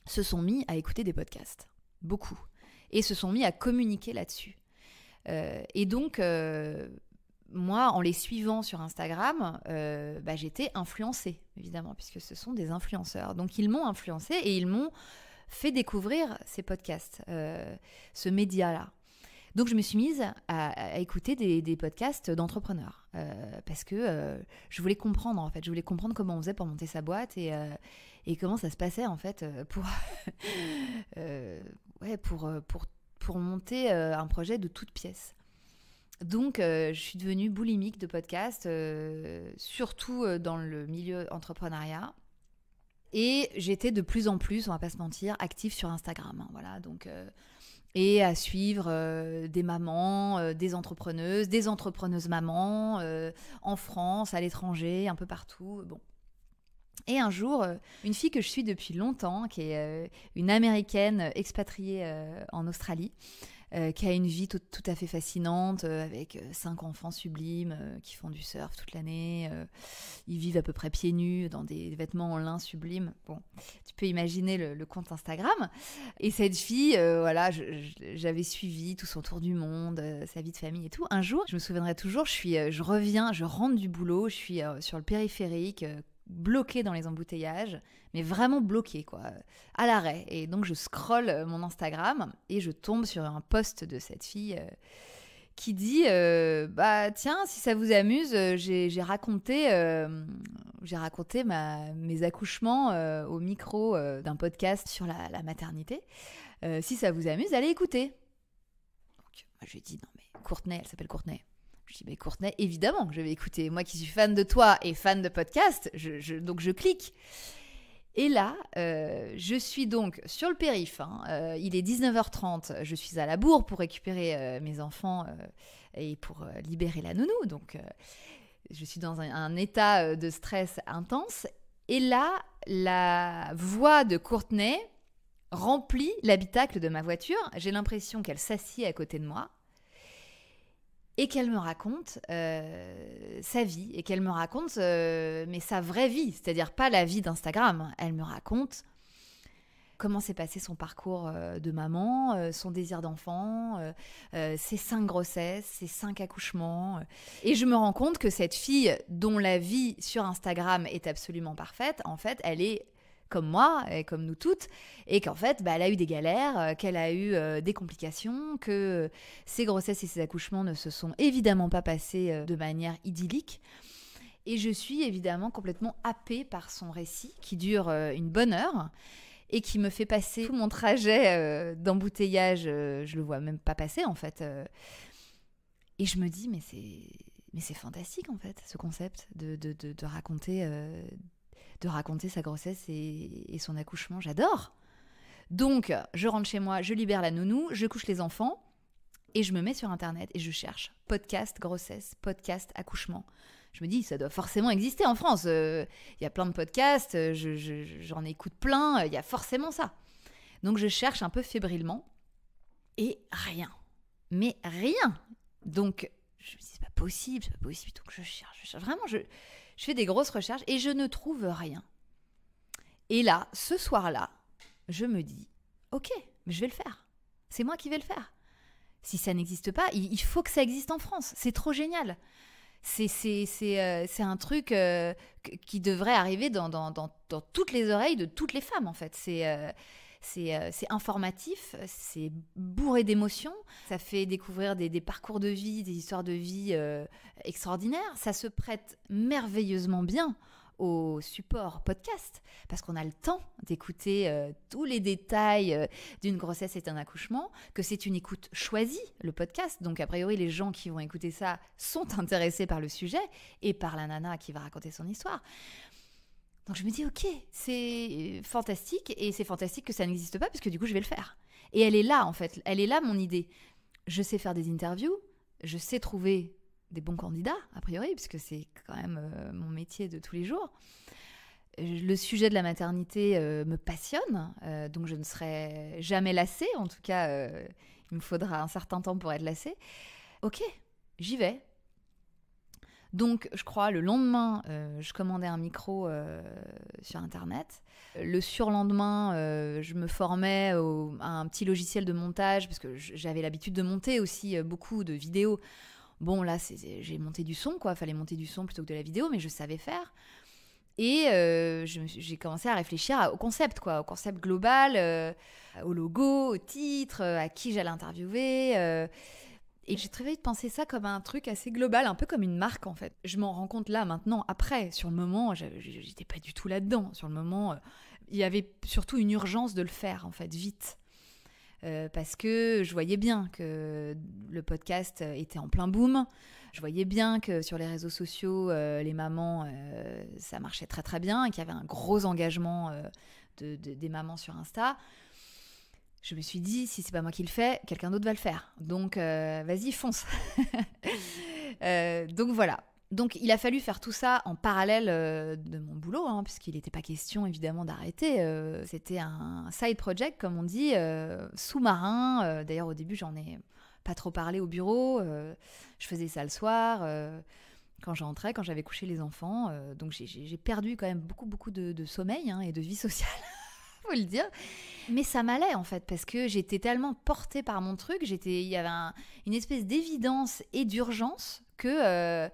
se sont mis à écouter des podcasts. Beaucoup. Et se sont mis à communiquer là-dessus. Et donc, moi, en les suivant sur Instagram, j'étais influencée, évidemment, puisque ce sont des influenceurs. Donc, ils m'ont influencée et ils m'ont fait découvrir ces podcasts, ce média-là. Donc, je me suis mise à écouter des podcasts d'entrepreneurs parce que je voulais comprendre, en fait. Je voulais comprendre comment on faisait pour monter sa boîte et comment ça se passait, en fait, pour monter un projet de toutes pièces. Donc, je suis devenue boulimique de podcasts, surtout dans le milieu entrepreneuriat. Et j'étais de plus en plus, on va pas se mentir, active sur Instagram. Voilà, donc... et à suivre des mamans, des entrepreneuses mamans, en France, à l'étranger, un peu partout. Bon. Et un jour, une fille que je suis depuis longtemps, qui est une Américaine expatriée en Australie, qui a une vie tout à fait fascinante, avec 5 enfants sublimes qui font du surf toute l'année. Ils vivent à peu près pieds nus dans des vêtements en lin sublimes. Bon, tu peux imaginer le compte Instagram. Et cette fille, j'avais suivi tout son tour du monde, sa vie de famille et tout. Un jour, je me souviendrai toujours, je rentre du boulot, je suis sur le périphérique, bloquée dans les embouteillages, mais vraiment bloquée, quoi, à l'arrêt. Et donc, je scrolle mon Instagram et je tombe sur un post de cette fille qui dit tiens, si ça vous amuse, j'ai raconté mes accouchements au micro d'un podcast sur la maternité. Si ça vous amuse, allez écouter. Donc, moi, je lui ai dit, non, mais Courtenay, elle s'appelle Courtenay. Je dis, mais Courtenay, évidemment que je vais écouter. Moi qui suis fan de toi et fan de podcast, donc je clique. Et là, je suis donc sur le périph'. Il est 19h30. Je suis à la bourre pour récupérer mes enfants et pour libérer la nounou. Donc, je suis dans un état de stress intense. Et là, la voix de Courtenay remplit l'habitacle de ma voiture. J'ai l'impression qu'elle s'assied à côté de moi. Et qu'elle me raconte sa vie, et qu'elle me raconte mais sa vraie vie, c'est-à-dire pas la vie d'Instagram. Elle me raconte comment s'est passé son parcours de maman, son désir d'enfant, ses 5 grossesses, ses 5 accouchements. Et je me rends compte que cette fille, dont la vie sur Instagram est absolument parfaite, en fait, elle est comme moi et comme nous toutes, et qu'en fait, elle a eu des galères, qu'elle a eu des complications, que ses grossesses et ses accouchements ne se sont évidemment pas passés de manière idyllique. Et je suis évidemment complètement happée par son récit, qui dure une bonne heure, et qui me fait passer tout mon trajet d'embouteillage, je le vois même pas passer en fait. Et je me dis, mais c'est fantastique en fait, ce concept de raconter... de raconter sa grossesse et son accouchement. J'adore. Donc, je rentre chez moi, je libère la nounou, je couche les enfants. Et je me mets sur Internet et je cherche podcast grossesse, podcast accouchement. Je me dis, ça doit forcément exister en France. Il y a plein de podcasts, j'en écoute plein, il y a forcément ça. Donc je cherche un peu fébrilement et rien. Mais rien. Donc je me dis, c'est pas possible. Donc je cherche. Vraiment, je fais des grosses recherches et je ne trouve rien. Et là, ce soir-là, je me dis, ok, mais je vais le faire. C'est moi qui vais le faire. Si ça n'existe pas, il faut que ça existe en France. C'est trop génial. C'est un truc qui devrait arriver dans toutes les oreilles de toutes les femmes, en fait. C'est informatif, c'est bourré d'émotions. Ça fait découvrir des parcours de vie, des histoires de vie extraordinaires. Ça se prête merveilleusement bien au support podcast, parce qu'on a le temps d'écouter tous les détails d'une grossesse et d'un accouchement, que c'est une écoute choisie, le podcast. Donc, a priori, les gens qui vont écouter ça sont intéressés par le sujet et par la nana qui va raconter son histoire. Donc, je me dis, ok, c'est fantastique, et c'est fantastique que ça n'existe pas, parce que du coup, je vais le faire. Et elle est là, en fait. Elle est là, mon idée. Je sais faire des interviews, je sais trouver des bons candidats, a priori, puisque c'est quand même mon métier de tous les jours. Le sujet de la maternité me passionne, donc je ne serai jamais lassée. En tout cas, il me faudra un certain temps pour être lassée. Ok, j'y vais. Donc, je crois, le lendemain, je commandais un micro sur Internet. Le surlendemain, je me formais à un petit logiciel de montage, parce que j'avais l'habitude de monter aussi beaucoup de vidéos. Bon, là, j'ai monté du son, quoi. Fallait monter du son plutôt que de la vidéo, mais je savais faire. Et j'ai commencé à réfléchir au concept, quoi, au concept global, au logo, au titre, à qui j'allais interviewer. Et j'ai très vite pensé ça comme un truc assez global, un peu comme une marque, en fait. Je m'en rends compte là, maintenant, après. Sur le moment, j'étais pas du tout là-dedans. Sur le moment, il y avait surtout une urgence de le faire, en fait, vite. Parce que je voyais bien que le podcast était en plein boom. Je voyais bien que sur les réseaux sociaux, les mamans, ça marchait très très bien, et qu'il y avait un gros engagement des mamans sur Insta. Je me suis dit, si c'est pas moi qui le fais, quelqu'un d'autre va le faire. Donc, vas-y, fonce. Donc voilà. Donc, il a fallu faire tout ça en parallèle de mon boulot, puisqu'il n'était pas question, évidemment, d'arrêter. C'était un side project, comme on dit, sous-marin. D'ailleurs, au début, j'en ai pas trop parlé au bureau. Je faisais ça le soir, quand j'entrais, quand j'avais couché les enfants. Donc, j'ai perdu quand même beaucoup de sommeil et de vie sociale, faut le dire. Mais ça m'allait, en fait, parce que j'étais tellement portée par mon truc. Il y avait une espèce d'évidence et d'urgence que...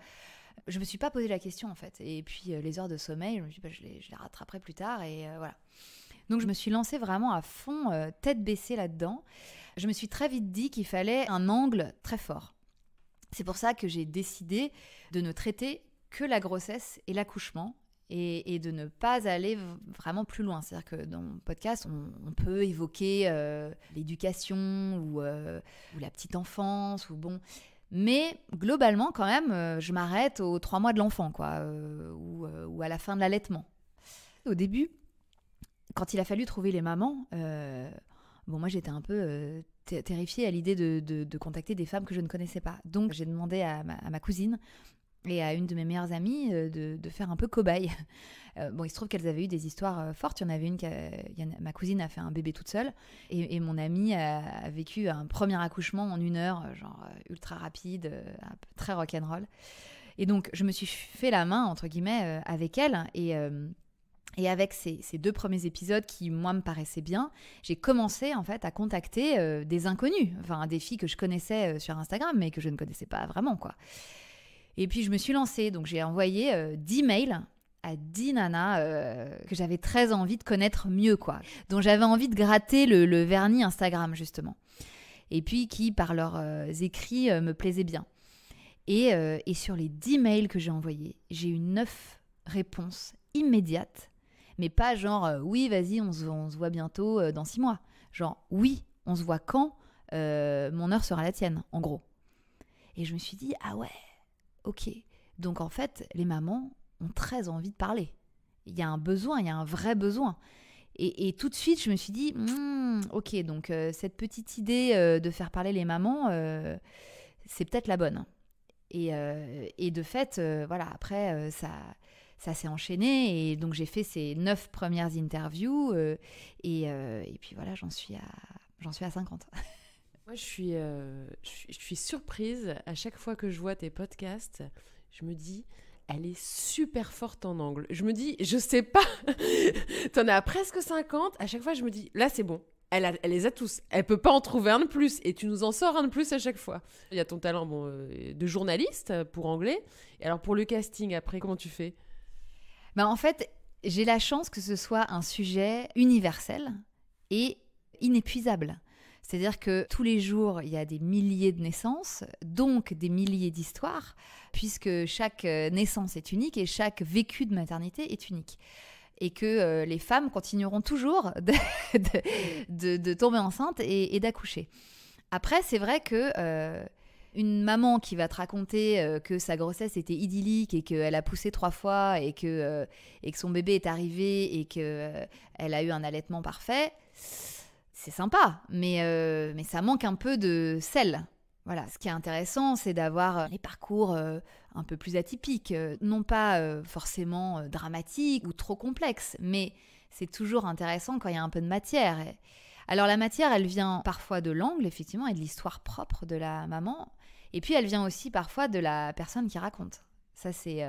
je me suis pas posé la question, en fait. Et puis, les heures de sommeil, je me suis dit, je les rattraperai plus tard. Et voilà. Donc, je me suis lancée vraiment à fond, tête baissée là-dedans. Je me suis très vite dit qu'il fallait un angle très fort. C'est pour ça que j'ai décidé de ne traiter que la grossesse et l'accouchement, et de ne pas aller vraiment plus loin. C'est-à-dire que dans mon podcast, on peut évoquer l'éducation ou la petite enfance, ou bon... Mais globalement, quand même, je m'arrête aux 3 mois de l'enfant, quoi, ou à la fin de l'allaitement. Au début, quand il a fallu trouver les mamans, moi j'étais un peu terrifiée à l'idée de contacter des femmes que je ne connaissais pas. Donc j'ai demandé à ma cousine et à une de mes meilleures amies de faire un peu cobaye. Il se trouve qu'elles avaient eu des histoires fortes. Il y en avait ma cousine a fait un bébé toute seule, et mon amie a vécu un premier accouchement en 1 heure, ultra rapide, très rock'n'roll. Et donc, je me suis fait la main, entre guillemets, avec elle, et avec ces 2 premiers épisodes qui, moi, me paraissaient bien, j'ai commencé, en fait, à contacter des inconnus, enfin, des filles que je connaissais sur Instagram, mais que je ne connaissais pas vraiment, quoi. Et puis, je me suis lancée. Donc, j'ai envoyé 10 mails à 10 nanas que j'avais très envie de connaître mieux, quoi. Dont j'avais envie de gratter le vernis Instagram, justement. Et puis, qui, par leurs écrits, me plaisaient bien. Et sur les 10 mails que j'ai envoyés, j'ai eu 9 réponses immédiates. Mais pas genre, oui, vas-y, on se voit bientôt dans 6 mois. Genre, oui, on se voit quand mon heure sera la tienne, en gros. Et je me suis dit, ah ouais, ok. Donc, en fait, les mamans ont très envie de parler. Il y a un besoin, il y a un vrai besoin. Et tout de suite, je me suis dit, ok, donc cette petite idée de faire parler les mamans, c'est peut-être la bonne. Et de fait, voilà, après, ça s'est enchaîné. Et donc, j'ai fait ces 9 premières interviews. Et puis voilà, j'en suis à 50. Moi, je suis surprise à chaque fois que je vois tes podcasts. Je me dis, elle est super forte en angle. Je me dis, je sais pas, t'en as presque 50. À chaque fois, je me dis, là, c'est bon. Elle les a tous. Elle peut pas en trouver un de plus. Et tu nous en sors un de plus à chaque fois. Il y a ton talent de journaliste pour anglais. Et alors, pour le casting, après, comment tu fais ? En fait, j'ai la chance que ce soit un sujet universel et inépuisable. C'est-à-dire que tous les jours, il y a des milliers de naissances, donc des milliers d'histoires, puisque chaque naissance est unique et chaque vécu de maternité est unique. Et que les femmes continueront toujours de tomber enceinte et d'accoucher. Après, c'est vrai que une maman qui va te raconter que sa grossesse était idyllique et qu'elle a poussé 3 fois et que son bébé est arrivé et qu'elle a eu un allaitement parfait... C'est sympa, mais ça manque un peu de sel. Voilà, ce qui est intéressant, c'est d'avoir les parcours un peu plus atypiques, non pas forcément dramatiques ou trop complexes, mais c'est toujours intéressant quand il y a un peu de matière. Alors la matière, elle vient parfois de l'angle, effectivement, et de l'histoire propre de la maman, et puis elle vient aussi parfois de la personne qui raconte. Ça, c'est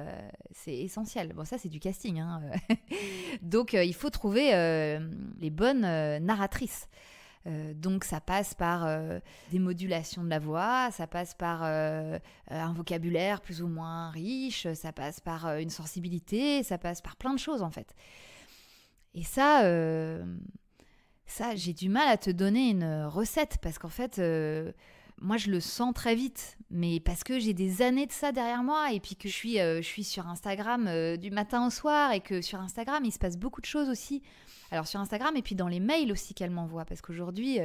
essentiel. Bon, ça, c'est du casting. Hein. Donc, il faut trouver les bonnes narratrices. Donc, ça passe par des modulations de la voix, ça passe par un vocabulaire plus ou moins riche, ça passe par une sensibilité, ça passe par plein de choses, en fait. Et ça, j'ai du mal à te donner une recette parce qu'en fait... moi, je le sens très vite, mais parce que j'ai des années de ça derrière moi et puis que je suis sur Instagram du matin au soir et que sur Instagram, il se passe beaucoup de choses aussi. Alors sur Instagram et puis dans les mails aussi qu'elle m'envoie parce qu'aujourd'hui,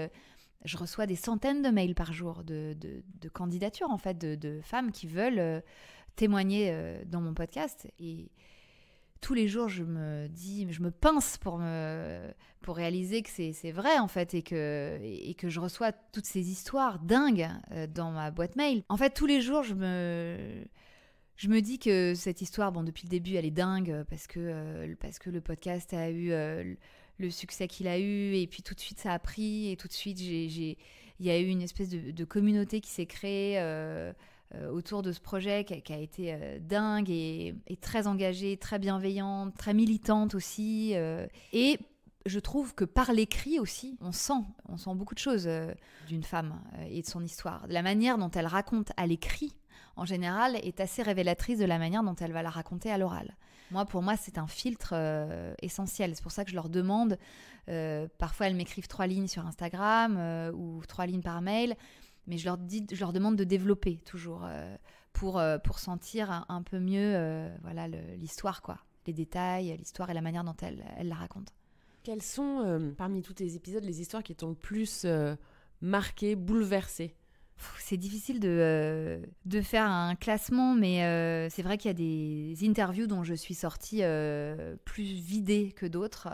je reçois des centaines de mails par jour de candidatures en fait, de femmes qui veulent témoigner dans mon podcast et... Tous les jours, je me pince pour réaliser que c'est vrai, en fait, et que je reçois toutes ces histoires dingues dans ma boîte mail. En fait, tous les jours, je me dis que cette histoire, bon, depuis le début, elle est dingue parce que le podcast a eu le succès qu'il a eu, et puis tout de suite, ça a pris, et tout de suite, il y a eu une espèce de communauté qui s'est créée autour de ce projet qui a été dingue et très engagée, très bienveillante, très militante aussi. Et je trouve que par l'écrit aussi, on sent beaucoup de choses d'une femme et de son histoire. La manière dont elle raconte à l'écrit, en général, est assez révélatrice de la manière dont elle va la raconter à l'oral. Pour moi, c'est un filtre essentiel. C'est pour ça que je leur demande, parfois elles m'écrivent 3 lignes sur Instagram ou 3 lignes par mail, mais je leur demande de développer toujours pour sentir un peu mieux voilà, l'histoire, quoi. Les détails, l'histoire et la manière dont elle la raconte. Quels sont, parmi tous tes épisodes, les histoires qui t'ont le plus marqué, bouleversé ? C'est difficile de faire un classement, mais c'est vrai qu'il y a des interviews dont je suis sortie plus vidée que d'autres,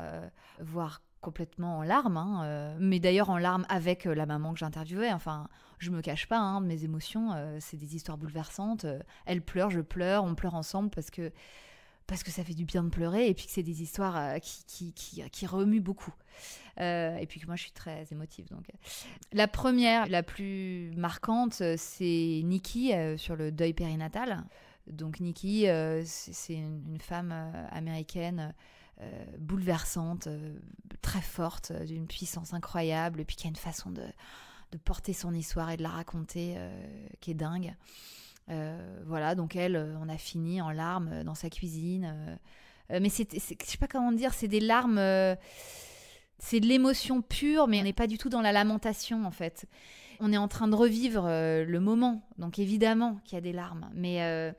voire complètement en larmes, hein, mais d'ailleurs en larmes avec la maman que j'interviewais. Enfin, je me cache pas de mes émotions, c'est des histoires bouleversantes. Elle pleure, je pleure, on pleure ensemble parce que ça fait du bien de pleurer et puis que c'est des histoires qui remuent beaucoup. Et puis que moi, je suis très émotive. Donc. La première, la plus marquante, c'est Nikki sur le deuil périnatal. Donc Nikki, c'est une femme américaine bouleversante, très forte, d'une puissance incroyable, et puis qui a une façon de porter son histoire et de la raconter qui est dingue. Voilà, donc elle, on a fini en larmes dans sa cuisine. Mais je sais pas comment dire, c'est des larmes, c'est de l'émotion pure, mais on n'est pas du tout dans la lamentation en fait. On est en train de revivre le moment, donc évidemment qu'il y a des larmes. Mais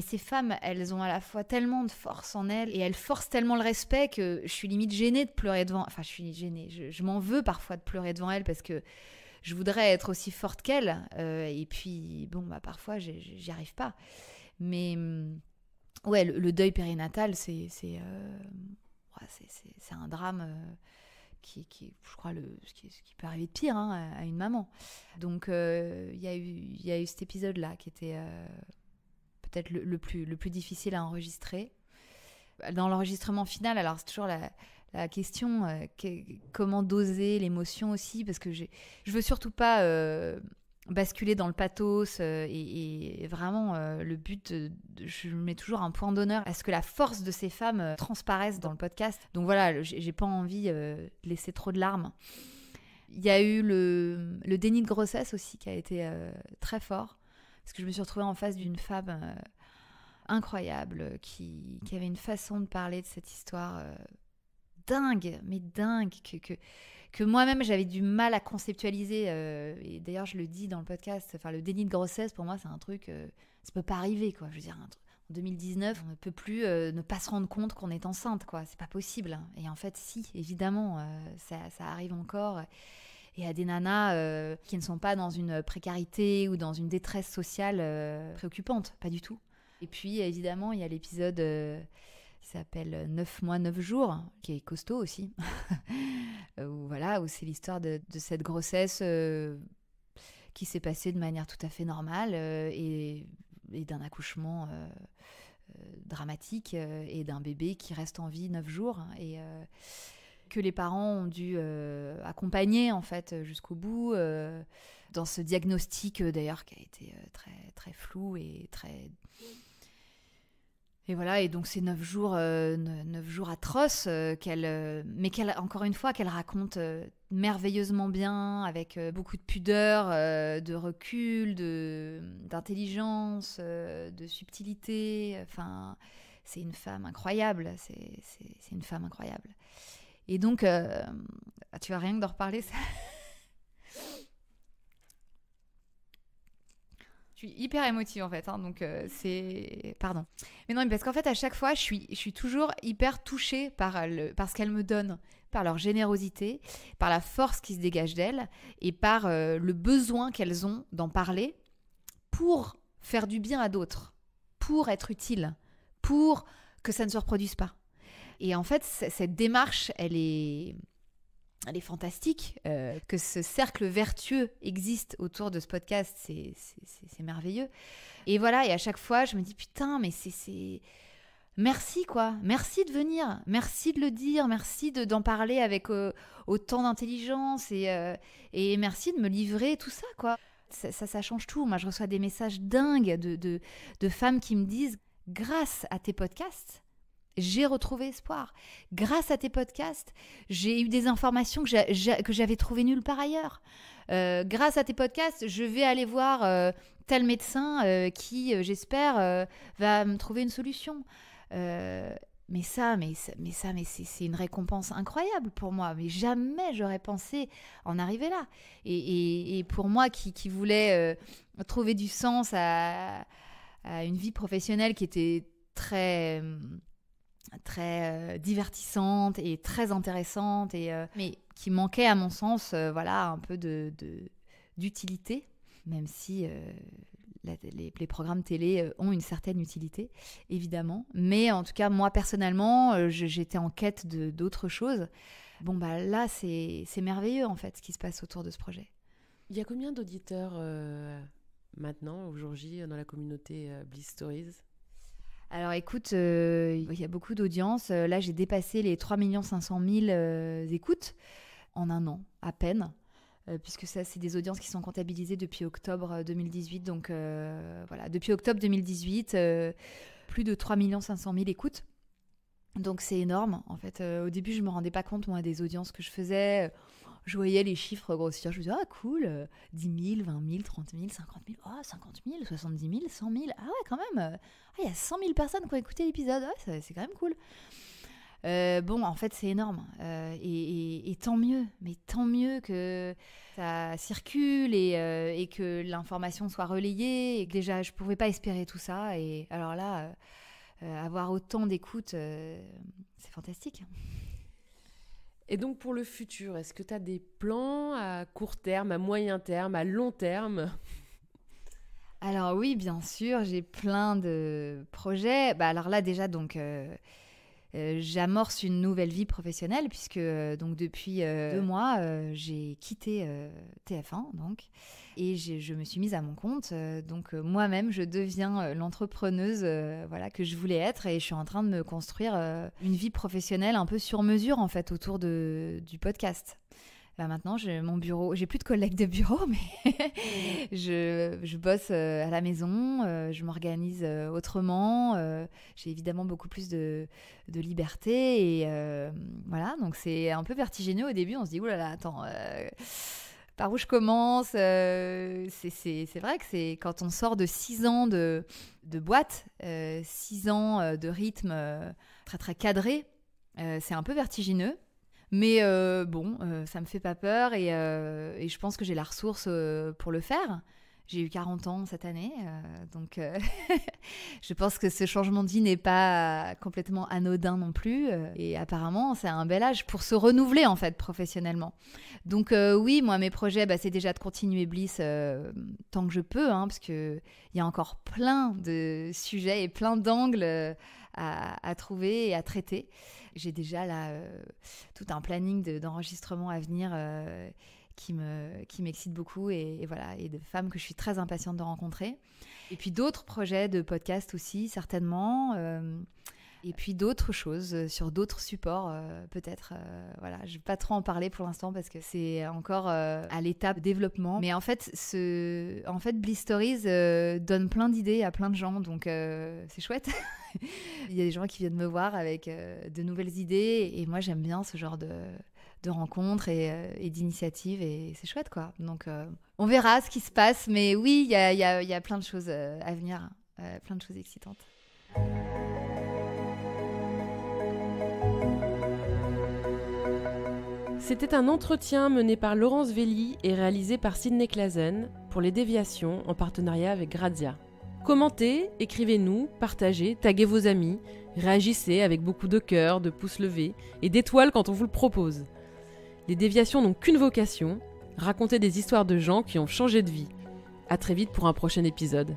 ces femmes, elles ont à la fois tellement de force en elles et elles forcent tellement le respect que je suis limite gênée de pleurer devant. Enfin, je suis gênée. Je m'en veux parfois de pleurer devant elles parce que je voudrais être aussi forte qu'elle. Et puis, bon, parfois, j'y arrive pas. Mais ouais, le deuil périnatal, c'est c'est un drame qui je crois, ce qui peut arriver de pire à une maman. Donc, il y a eu cet épisode-là qui était peut-être le plus difficile à enregistrer. Dans l'enregistrement final, alors c'est toujours la question, comment doser l'émotion aussi, parce que je veux surtout pas basculer dans le pathos et vraiment le but, je mets toujours un point d'honneur à ce que la force de ces femmes transparaisse dans le podcast. Donc voilà, j'ai pas envie de laisser trop de larmes. Il y a eu le déni de grossesse aussi qui a été très fort, parce que je me suis retrouvée en face d'une femme incroyable qui avait une façon de parler de cette histoire dingue, mais dingue, que moi-même j'avais du mal à conceptualiser, et d'ailleurs je le dis dans le podcast, enfin le déni de grossesse pour moi c'est un truc, ça peut pas arriver quoi, je veux dire en 2019 on ne peut plus ne pas se rendre compte qu'on est enceinte quoi, c'est pas possible, et en fait si, évidemment ça arrive encore, et à des nanas qui ne sont pas dans une précarité ou dans une détresse sociale préoccupante, pas du tout. Et puis évidemment il y a l'épisode qui s'appelle 9 mois, 9 jours, qui est costaud aussi, où c'est l'histoire de cette grossesse qui s'est passée de manière tout à fait normale, et d'un accouchement dramatique, et d'un bébé qui reste en vie 9 jours, et que les parents ont dû accompagner en fait jusqu'au bout, dans ce diagnostic d'ailleurs qui a été très, très flou et très... Et voilà, et donc ces 9 jours atroces mais encore une fois, qu'elle raconte merveilleusement bien, avec beaucoup de pudeur, de recul, d'intelligence, de subtilité. Enfin, c'est une femme incroyable. C'est une femme incroyable. Et donc, tu vas rien que d'en reparler, ça... Je suis hyper émotive en fait, donc c'est... Pardon. Mais non, parce qu'en fait, à chaque fois, je suis toujours hyper touchée par ce qu'elles me donnent, par leur générosité, par la force qui se dégage d'elles, et par le besoin qu'elles ont d'en parler pour faire du bien à d'autres, pour être utile, pour que ça ne se reproduise pas. Et en fait, cette démarche, elle est fantastique, que ce cercle vertueux existe autour de ce podcast, c'est merveilleux. Et voilà, et à chaque fois, je me dis, putain, mais c'est... Merci, quoi. Merci de venir. Merci de le dire. Merci d'en parler avec autant d'intelligence. Et merci de me livrer tout ça, quoi. Ça change tout. Moi, je reçois des messages dingues de femmes qui me disent, grâce à tes podcasts, j'ai retrouvé espoir. Grâce à tes podcasts, j'ai eu des informations que j'avais trouvées nulle part ailleurs. Grâce à tes podcasts, je vais aller voir tel médecin qui, j'espère, va me trouver une solution. Mais c'est une récompense incroyable pour moi. Mais jamais j'aurais pensé en arriver là. Et pour moi qui voulais trouver du sens à une vie professionnelle qui était très... très divertissante et très intéressante, mais qui manquait à mon sens un peu d'utilité, même si les programmes télé ont une certaine utilité, évidemment. Mais en tout cas, moi, personnellement, j'étais en quête d'autre chose. Bon, là, c'est merveilleux, en fait, ce qui se passe autour de ce projet. Il y a combien d'auditeurs maintenant, au jour J, dans la communauté Bliss Stories ? Alors écoute, il y a beaucoup d'audience. Là, j'ai dépassé les 3 500 000 écoutes en un an, à peine, puisque ça, c'est des audiences qui sont comptabilisées depuis octobre 2018. Donc voilà, depuis octobre 2018, plus de 3 500 000 écoutes. Donc c'est énorme. En fait, au début, je ne me rendais pas compte, moi, des audiences que je faisais. Je voyais les chiffres grossir. Je me disais, ah cool, 10 000, 20 000, 30 000, 50 000, oh, 50 000, 70 000, 100 000. Ah ouais, quand même. Il y a 100 000 personnes qui ont écouté l'épisode. Ouais, c'est quand même cool. Bon, en fait, c'est énorme. Et tant mieux. Mais tant mieux que ça circule et que l'information soit relayée. Et que déjà, je ne pouvais pas espérer tout ça. Et alors là, avoir autant d'écoutes, c'est fantastique. Et donc pour le futur, est-ce que tu as des plans à court terme, à moyen terme, à long terme ? Alors oui, bien sûr, j'ai plein de projets. Alors là déjà, donc, j'amorce une nouvelle vie professionnelle puisque donc depuis 2 mois, j'ai quitté TF1 donc, et je me suis mise à mon compte. Donc moi-même, je deviens l'entrepreneuse voilà, que je voulais être et je suis en train de me construire une vie professionnelle un peu sur mesure en fait autour du podcast. Maintenant, j'ai mon bureau. J'ai plus de collègues de bureau, mais je bosse à la maison. Je m'organise autrement. J'ai évidemment beaucoup plus de liberté. Et voilà, donc c'est un peu vertigineux au début. On se dit, oulala, attends, par où je commence c'est vrai que c'est quand on sort de 6 ans de boîte, 6 ans de rythme très, très cadré, c'est un peu vertigineux. Mais bon, ça me fait pas peur et je pense que j'ai la ressource pour le faire. J'ai eu 40 ans cette année, donc je pense que ce changement de vie n'est pas complètement anodin non plus. Et apparemment, c'est un bel âge pour se renouveler en fait professionnellement. Donc oui, moi mes projets, c'est déjà de continuer Bliss tant que je peux, hein, parce qu'il y a encore plein de sujets et plein d'angles à trouver et à traiter. J'ai déjà là tout un planning d'enregistrement à venir qui m'excite beaucoup et voilà, et de femmes que je suis très impatiente de rencontrer. Et puis d'autres projets de podcast aussi, certainement. Et puis d'autres choses sur d'autres supports, peut-être. Voilà, je ne vais pas trop en parler pour l'instant parce que c'est encore à l'étape développement. Mais en fait, Bliss Stories donne plein d'idées à plein de gens, donc c'est chouette. Il y a des gens qui viennent me voir avec de nouvelles idées et moi j'aime bien ce genre de rencontres et d'initiatives et c'est chouette quoi. Donc on verra ce qui se passe, mais oui, il y a plein de choses à venir, plein de choses excitantes. C'était un entretien mené par Laurence Velli et réalisé par Sydney Claazen pour Les Déviations en partenariat avec Grazia. Commentez, écrivez-nous, partagez, taguez vos amis, réagissez avec beaucoup de cœur, de pouces levés et d'étoiles quand on vous le propose. Les Déviations n'ont qu'une vocation, raconter des histoires de gens qui ont changé de vie. À très vite pour un prochain épisode.